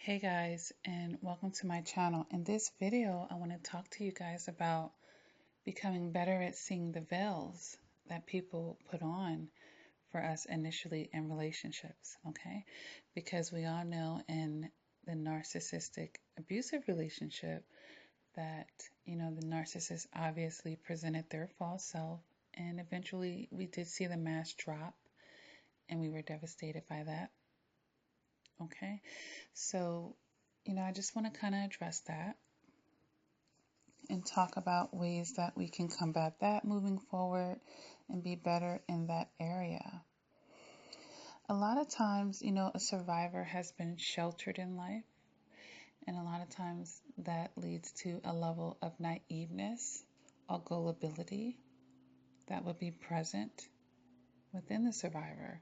Hey guys, and welcome to my channel. In this video, I want to talk to you guys about becoming better at seeing the veils that people put on for us initially in relationships, okay? Because we all know in the narcissistic abusive relationship that, the narcissist obviously presented their false self, and eventually we did see the mask drop, and we were devastated by that. Okay, so, I just want to kind of address that and talk about ways that we can combat that moving forward and be better in that area. A lot of times, a survivor has been sheltered in life, and a lot of times that leads to a level of naiveness or gullibility that would be present within the survivor.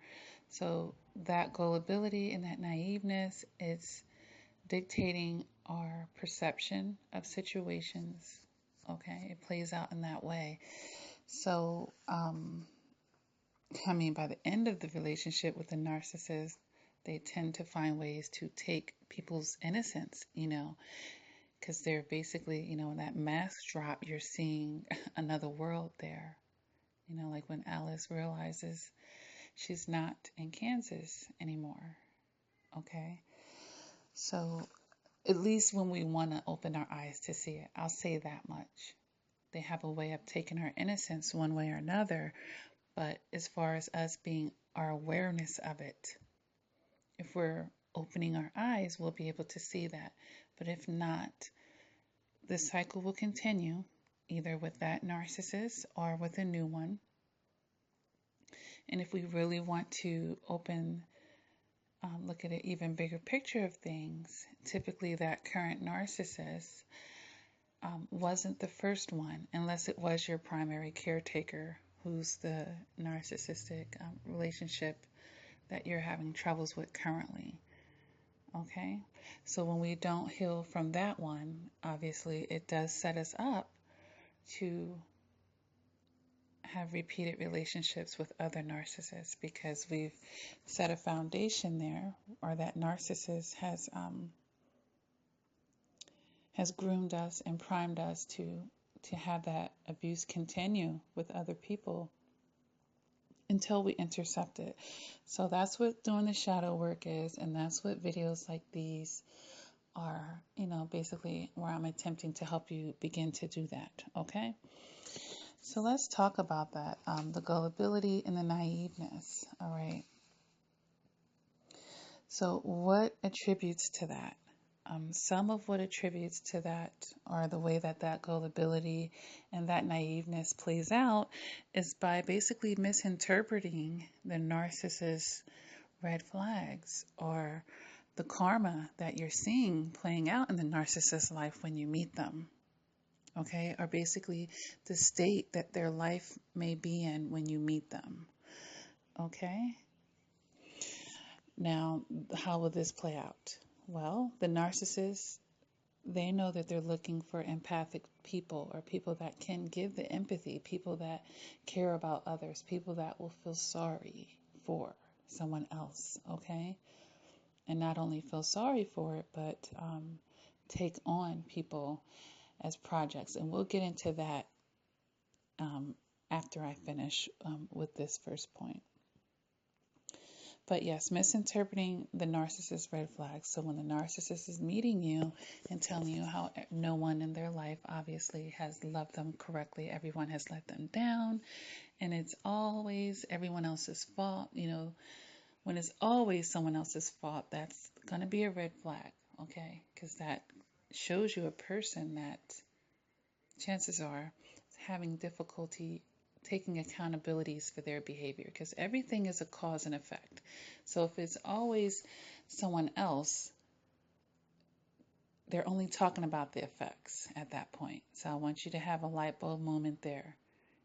So that gullibility and that naiveness is dictating our perception of situations. Okay, it plays out in that way. So, by the end of the relationship with the narcissist, they tend to find ways to take people's innocence, because they're basically, in that mask drop, you're seeing another world there. Like when Alice realizes she's not in Kansas anymore. Okay. So at least when we want to open our eyes to see it, I'll say that much. They have a way of taking our innocence one way or another. But as far as us being our awareness of it, if we're opening our eyes, we'll be able to see that. But if not, the cycle will continue either with that narcissist or with a new one. And if we really want to look at an even bigger picture of things, typically that current narcissist wasn't the first one, unless it was your primary caretaker, who's the narcissistic relationship that you're having troubles with currently. Okay, so when we don't heal from that one, obviously it does set us up to have repeated relationships with other narcissists, because we've set a foundation there, or that narcissist has groomed us and primed us to have that abuse continue with other people until we intercept it. So that's what doing the shadow work is, and that's what videos like these are, basically where I'm attempting to help you begin to do that. Okay, so let's talk about that, the gullibility and the naiveness. All right, so what attributes to that? Some of what attributes to that, or the way that gullibility and that naiveness plays out, is by basically misinterpreting the narcissist's red flags, or the karma that you're seeing playing out in the narcissist's life when you meet them. Okay, or basically the state that their life may be in when you meet them. Okay, now how will this play out? Well, the narcissist, they know that they're looking for empathic people, or people that can give the empathy, people that care about others, people that will feel sorry for someone else, okay? And not only feel sorry for it, but take on people as projects. And we'll get into that after I finish with this first point. But yes, misinterpreting the narcissist's red flags. So when the narcissist is meeting you and telling you how no one in their life obviously has loved them correctly, everyone has let them down, and it's always everyone else's fault, when it's always someone else's fault, that's going to be a red flag, okay? Because that shows you a person that chances are having difficulty taking accountabilities for their behavior, because everything is a cause and effect. So if it's always someone else, they're only talking about the effects at that point. So I want you to have a light bulb moment there.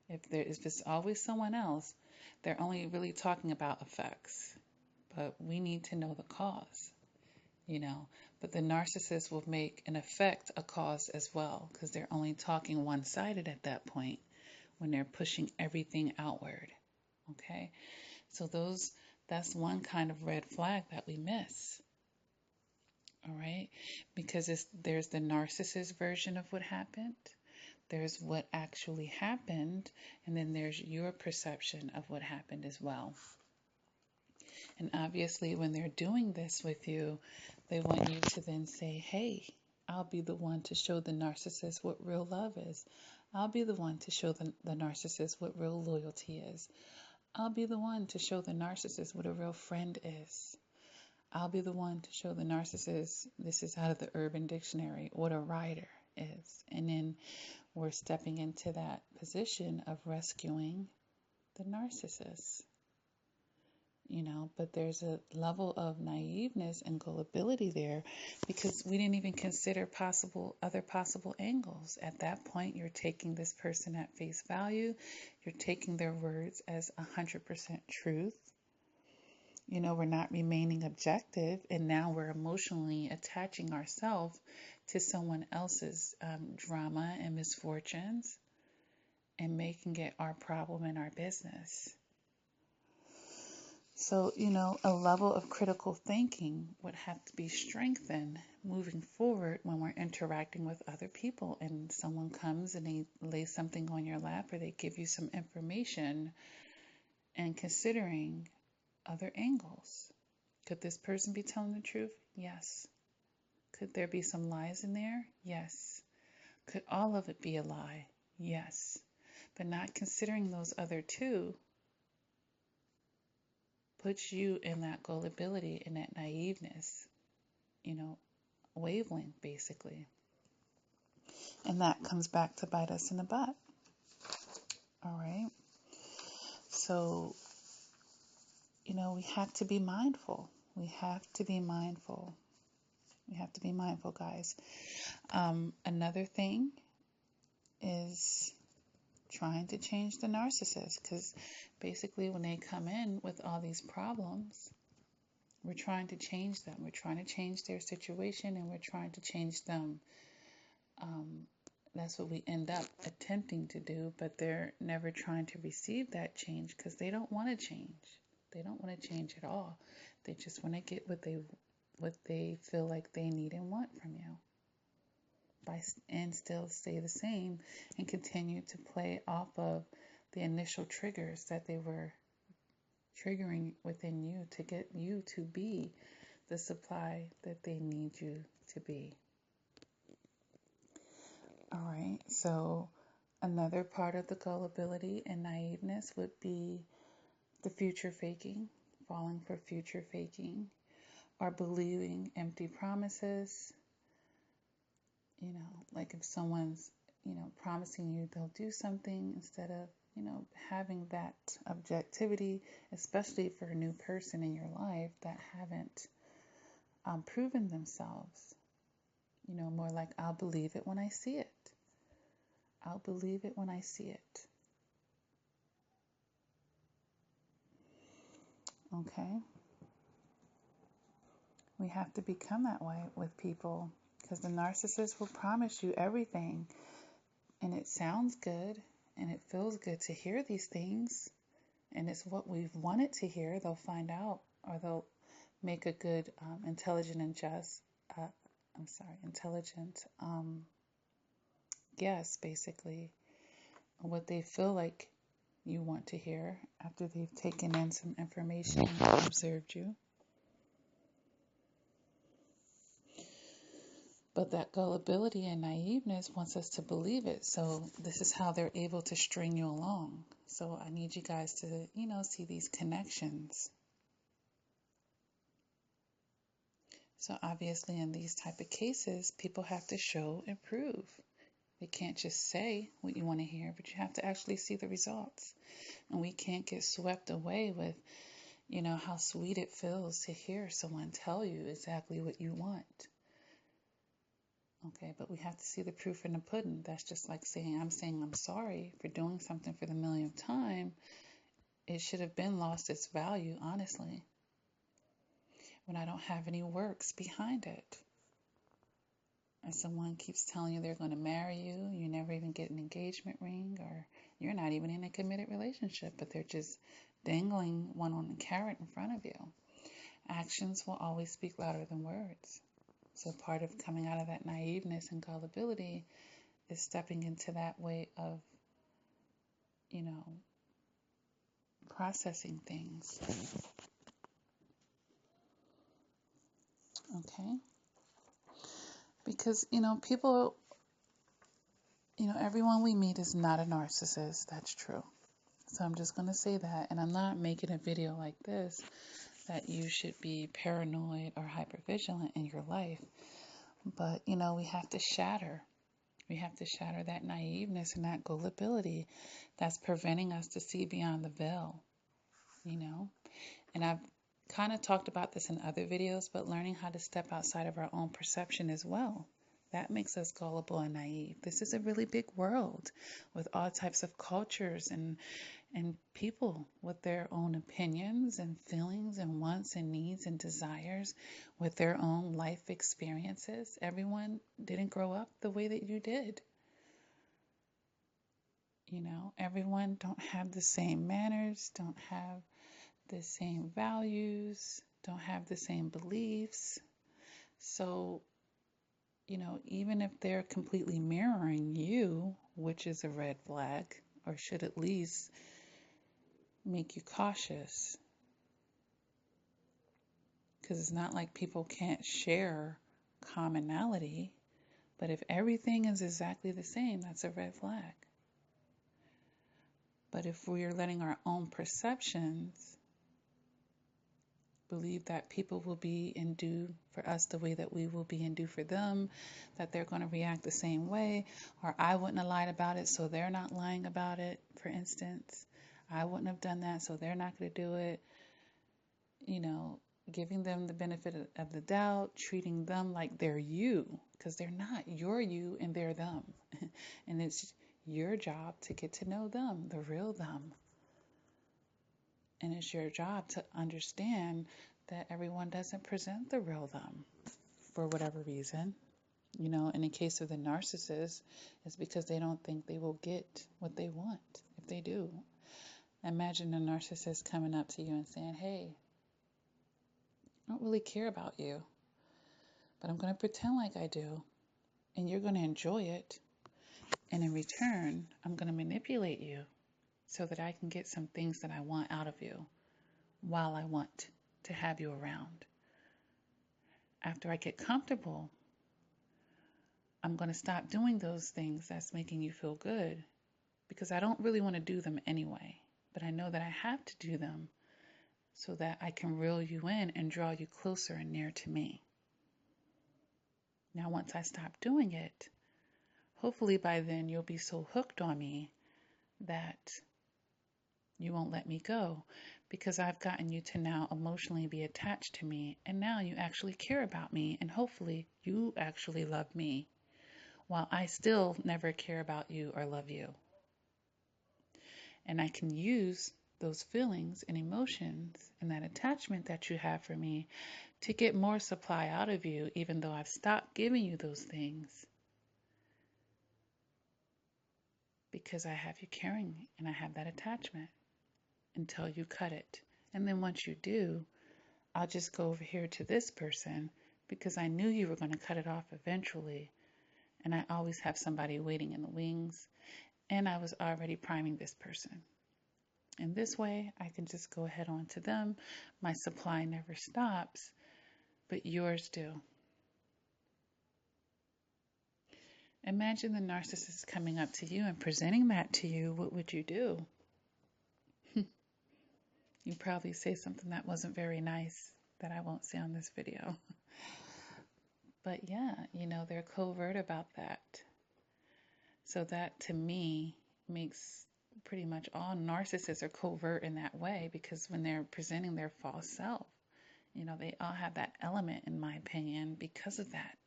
If it's always someone else, they're only really talking about effects. But we need to know the cause, But the narcissist will make an effect a cause as well, because they're only talking one-sided at that point, when they're pushing everything outward. Okay, so that's one kind of red flag that we miss. All right, because there's the narcissist version of what happened, there's what actually happened, and then there's your perception of what happened as well. And obviously, when they're doing this with you, they want you to then say, hey, I'll be the one to show the narcissist what real love is. I'll be the one to show the narcissist what real loyalty is. I'll be the one to show the narcissist what a real friend is. I'll be the one to show the narcissist, this is out of the Urban Dictionary, what a rider is. And then we're stepping into that position of rescuing the narcissist. But there's a level of naiveness and gullibility there because we didn't even consider other possible angles. At that point, you're taking this person at face value. You're taking their words as 100% truth. We're not remaining objective, and now we're emotionally attaching ourselves to someone else's drama and misfortunes and making it our problem and our business. So, a level of critical thinking would have to be strengthened moving forward when we're interacting with other people and someone comes and they lay something on your lap or they give you some information and considering other angles. Could this person be telling the truth? Yes. Could there be some lies in there? Yes. Could all of it be a lie? Yes. But not considering those other two puts you in that gullibility and that naiveness, wavelength basically. And that comes back to bite us in the butt. All right. So, we have to be mindful. We have to be mindful. We have to be mindful, guys. Another thing is trying to change the narcissist, because basically when they come in with all these problems, we're trying to change them. We're trying to change their situation and we're trying to change them. That's what we end up attempting to do, but they're never trying to receive that change because they don't want to change. They don't want to change at all. They just want to get what they feel like they need and want from you. And still stay the same and continue to play off of the initial triggers that they were triggering within you to get you to be the supply that they need you to be. All right, so another part of the gullibility and naiveness would be the future faking, falling for future faking, or believing empty promises. Like if someone's, promising you they'll do something instead of, having that objectivity, especially for a new person in your life that haven't proven themselves. More like, I'll believe it when I see it. I'll believe it when I see it. Okay? We have to become that way with people because the narcissist will promise you everything. And it sounds good and it feels good to hear these things. And it's what we've wanted to hear. They'll find out or they'll make a good, intelligent guess, basically, what they feel like you want to hear after they've taken in some information and observed you. But that gullibility and naiveness wants us to believe it. So this is how they're able to string you along. So I need you guys to, see these connections. So obviously in these type of cases, people have to show and prove. They can't just say what you want to hear, but you have to actually see the results. And we can't get swept away with, how sweet it feels to hear someone tell you exactly what you want. Okay, but we have to see the proof in the pudding. That's just like saying I'm sorry for doing something for the millionth time. It should have been lost its value, honestly, when I don't have any works behind it. And someone keeps telling you they're going to marry you, you never even get an engagement ring, or you're not even in a committed relationship, but they're just dangling one on the carrot in front of you. Actions will always speak louder than words. So part of coming out of that naiveness and gullibility is stepping into that way of, you know, processing things. Okay? Because, people, everyone we meet is not a narcissist. That's true. So I'm just going to say that. And I'm not making a video like this that you should be paranoid or hypervigilant in your life. But, we have to shatter. We have to shatter that naiveness and that gullibility that's preventing us to see beyond the veil, And I've kind of talked about this in other videos, but learning how to step outside of our own perception as well. That makes us gullible and naive. This is a really big world with all types of cultures and people with their own opinions and feelings and wants and needs and desires, with their own life experiences. Everyone didn't grow up the way that you did. Everyone don't have the same manners, don't have the same values, don't have the same beliefs. So, even if they're completely mirroring you, which is a red flag, or should at least make you cautious, because it's not like people can't share commonality, but if everything is exactly the same, that's a red flag. But if we are letting our own perceptions believe that people will be and do for us the way that we will be and do for them, that they're going to react the same way, or I wouldn't have lied about it, so they're not lying about it, for instance. I wouldn't have done that, so they're not going to do it. Giving them the benefit of the doubt, treating them like they're you, because they're not. You're you and they're them. And it's your job to get to know them, the real them. And it's your job to understand that everyone doesn't present the real them for whatever reason. In the case of the narcissist, it's because they don't think they will get what they want if they do. Imagine a narcissist coming up to you and saying, hey, I don't really care about you, but I'm going to pretend like I do, and you're going to enjoy it. And in return, I'm going to manipulate you so that I can get some things that I want out of you while I want to have you around. After I get comfortable, I'm going to stop doing those things that's making you feel good, because I don't really want to do them anyway, but I know that I have to do them so that I can reel you in and draw you closer and near to me. Now, once I stop doing it, hopefully by then you'll be so hooked on me that you won't let me go, because I've gotten you to now emotionally be attached to me, and now you actually care about me, and hopefully you actually love me, while I still never care about you or love you. And I can use those feelings and emotions and that attachment that you have for me to get more supply out of you, even though I've stopped giving you those things, because I have you caring and I have that attachment until you cut it. And then once you do, I'll just go over here to this person because I knew you were going to cut it off eventually. And I always have somebody waiting in the wings, and I was already priming this person. And this way, I can just go ahead on to them. My supply never stops, but yours do. Imagine the narcissist coming up to you and presenting that to you. What would you do? You'd probably say something that wasn't very nice that I won't say on this video. But yeah, they're covert about that. So that, to me, makes pretty much all narcissists are covert in that way, because when they're presenting their false self, they all have that element, in my opinion, because of that.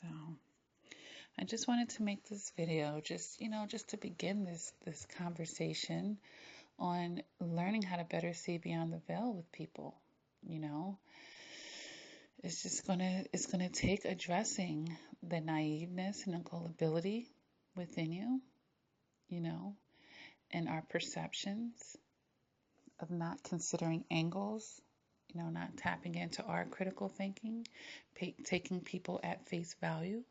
So I just wanted to make this video just to begin this conversation on learning how to better see beyond the veil with people. It's gonna take addressing the naiveness and the gullibility within you, and our perceptions of not considering angles not tapping into our critical thinking, taking people at face value,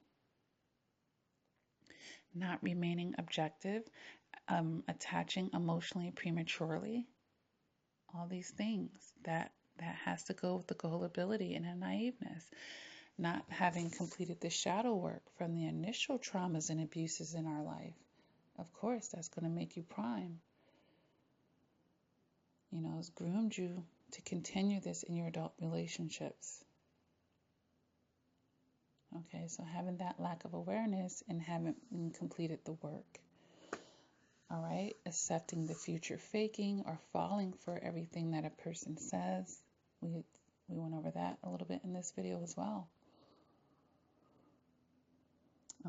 not remaining objective, attaching emotionally prematurely, all these things that has to go with the gullibility and the naiveness, not having completed the shadow work from the initial traumas and abuses in our life. Of course, that's going to make you prime. It's groomed you to continue this in your adult relationships. Okay, so having that lack of awareness and haven't completed the work. All right, accepting the future faking or falling for everything that a person says. We went over that a little bit in this video as well.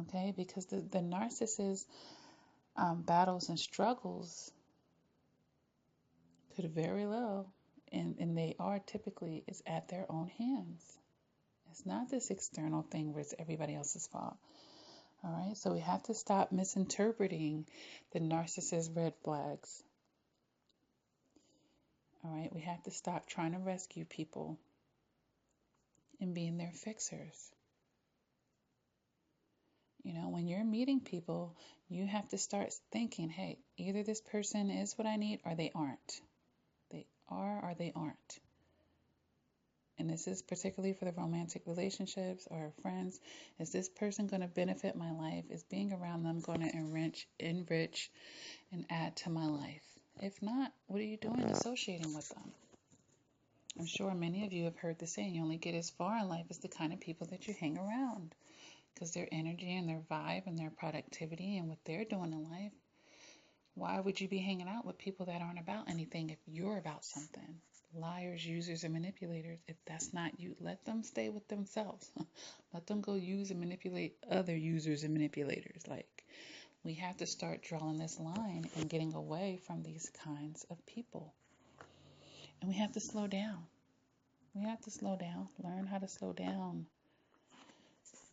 Okay, because the narcissist battles and struggles could very well, and they are typically, is at their own hands. It's not this external thing where it's everybody else's fault. All right, so we have to stop misinterpreting the narcissist red flags. All right, we have to stop trying to rescue people and being their fixers. When you're meeting people, you have to start thinking, hey, either this person is what I need or they aren't. They are or they aren't. And this is particularly for the romantic relationships or friends. Is this person going to benefit my life? Is being around them going to enrich and add to my life? If not, what are you doing associating with them? I'm sure many of you have heard the saying, you only get as far in life as the kind of people that you hang around. Because their energy and their vibe and their productivity and what they're doing in life. Why would you be hanging out with people that aren't about anything if you're about something? Liars, users, and manipulators. If that's not you, let them stay with themselves. Let them go use and manipulate other users and manipulators. We have to start drawing this line and getting away from these kinds of people. And we have to slow down. We have to slow down. Learn how to slow down.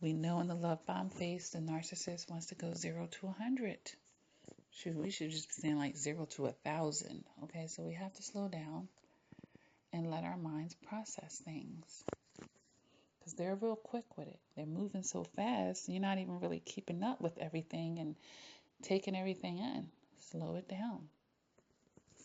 We know in the love bomb phase, the narcissist wants to go 0 to 100. Shoot, we should just be saying 0 to 1,000. Okay, so we have to slow down and let our minds process things. Because they're real quick with it. They're moving so fast, you're not even really keeping up with everything and taking everything in. Slow it down.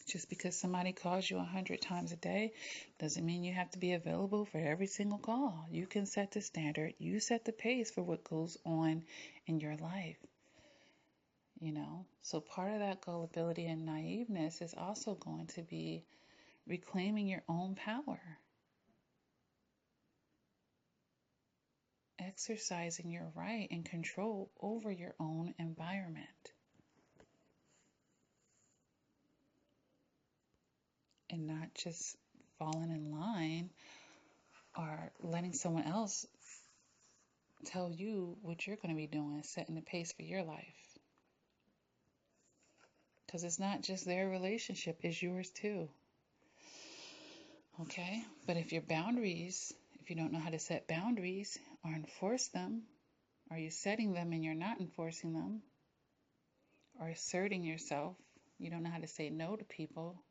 Just because somebody calls you 100 times a day doesn't mean you have to be available for every single call. You can set the standard. You set the pace for what goes on in your life. So part of that gullibility and naiveness is also going to be reclaiming your own power. Exercising your right and control over your own environment. And not just falling in line or letting someone else tell you what you're going to be doing, setting the pace for your life. Because it's not just their relationship, it's yours too. Okay? But if you don't know how to set boundaries or enforce them, or you're setting them and you're not enforcing them, or asserting yourself, you don't know how to say no to people,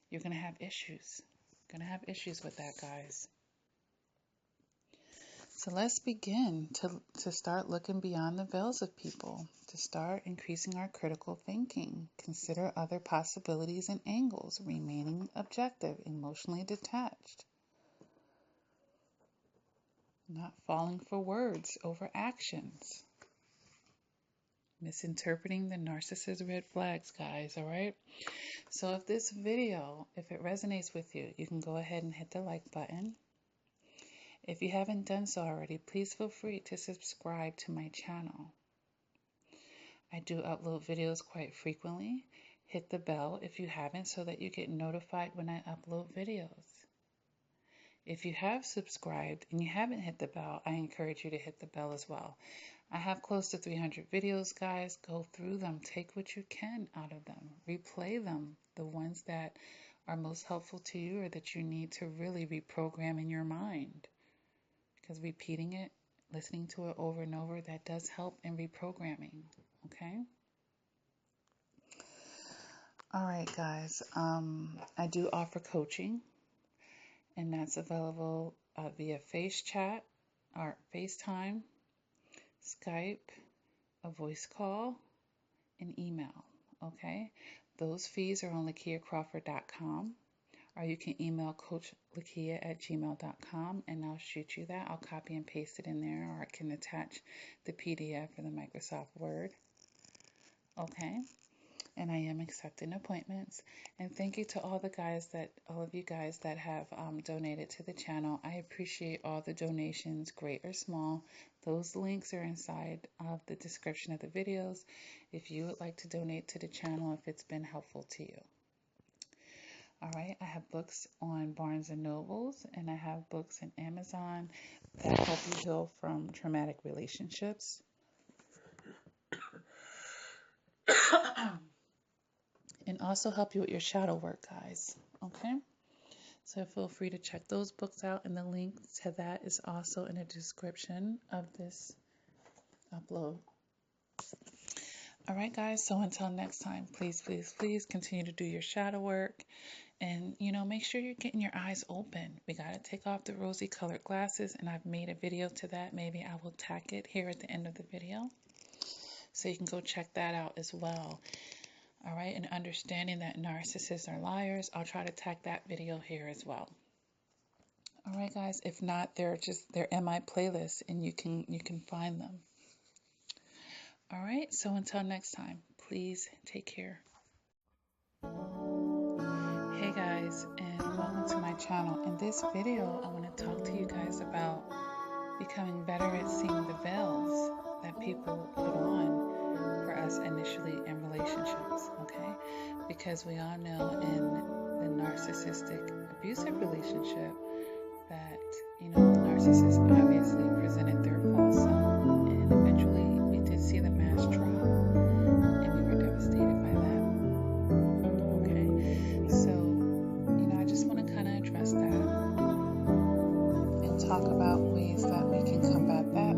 you're going to have issues. Going to have issues with that, guys. So let's begin to start looking beyond the veils of people, to start increasing our critical thinking, consider other possibilities and angles, remaining objective, emotionally detached, not falling for words over actions, misinterpreting the narcissist red flags, guys, all right? So if this video, if it resonates with you, you can go ahead and hit the like button. If you haven't done so already, please feel free to subscribe to my channel. I do upload videos quite frequently. Hit the bell if you haven't so that you get notified when I upload videos. If you have subscribed and you haven't hit the bell, I encourage you to hit the bell as well. I have close to 300 videos, guys. Go through them. Take what you can out of them. Replay them, the ones that are most helpful to you or that you need to really reprogram in your mind. Because repeating it, listening to it over and over, that does help in reprogramming, okay? All right, guys. I do offer coaching, and that's available via Face Chat or FaceTime, Skype, a voice call, and email. Okay, those fees are on LakiaCrawford.com, or you can email CoachLakia@gmail.com and I'll shoot you that. I'll copy and paste it in there, or I can attach the PDF or the Microsoft Word. Okay, and I am accepting appointments. And thank you to all of you guys that have donated to the channel. I appreciate all the donations, great or small. Those links are inside of the description of the videos if you would like to donate to the channel, if it's been helpful to you. All right, I have books on Barnes & Nobles, and I have books on Amazon that help you heal from traumatic relationships. And also help you with your shadow work, guys. Okay? So feel free to check those books out, and the link to that is also in the description of this upload. All right, guys, so until next time, please, please, please continue to do your shadow work. And, make sure you're getting your eyes open. We got to take off the rosy colored glasses, and I've made a video to that. Maybe I will tack it here at the end of the video, so you can go check that out as well. All right, and understanding that narcissists are liars, I'll try to tack that video here as well. All right, guys, if not, they're in my playlist, and you can find them. All right, so until next time, please take care. Hey guys, and welcome to my channel. In this video, I want to talk to you guys about becoming better at seeing the veils that people put on for us initially in relationships, okay? Because we all know in the narcissistic abusive relationship that, the narcissist obviously presented their false self, and eventually we did see the mask drop, and we were devastated by that. Okay, so, I just want to kind of address that and talk about ways that we can combat that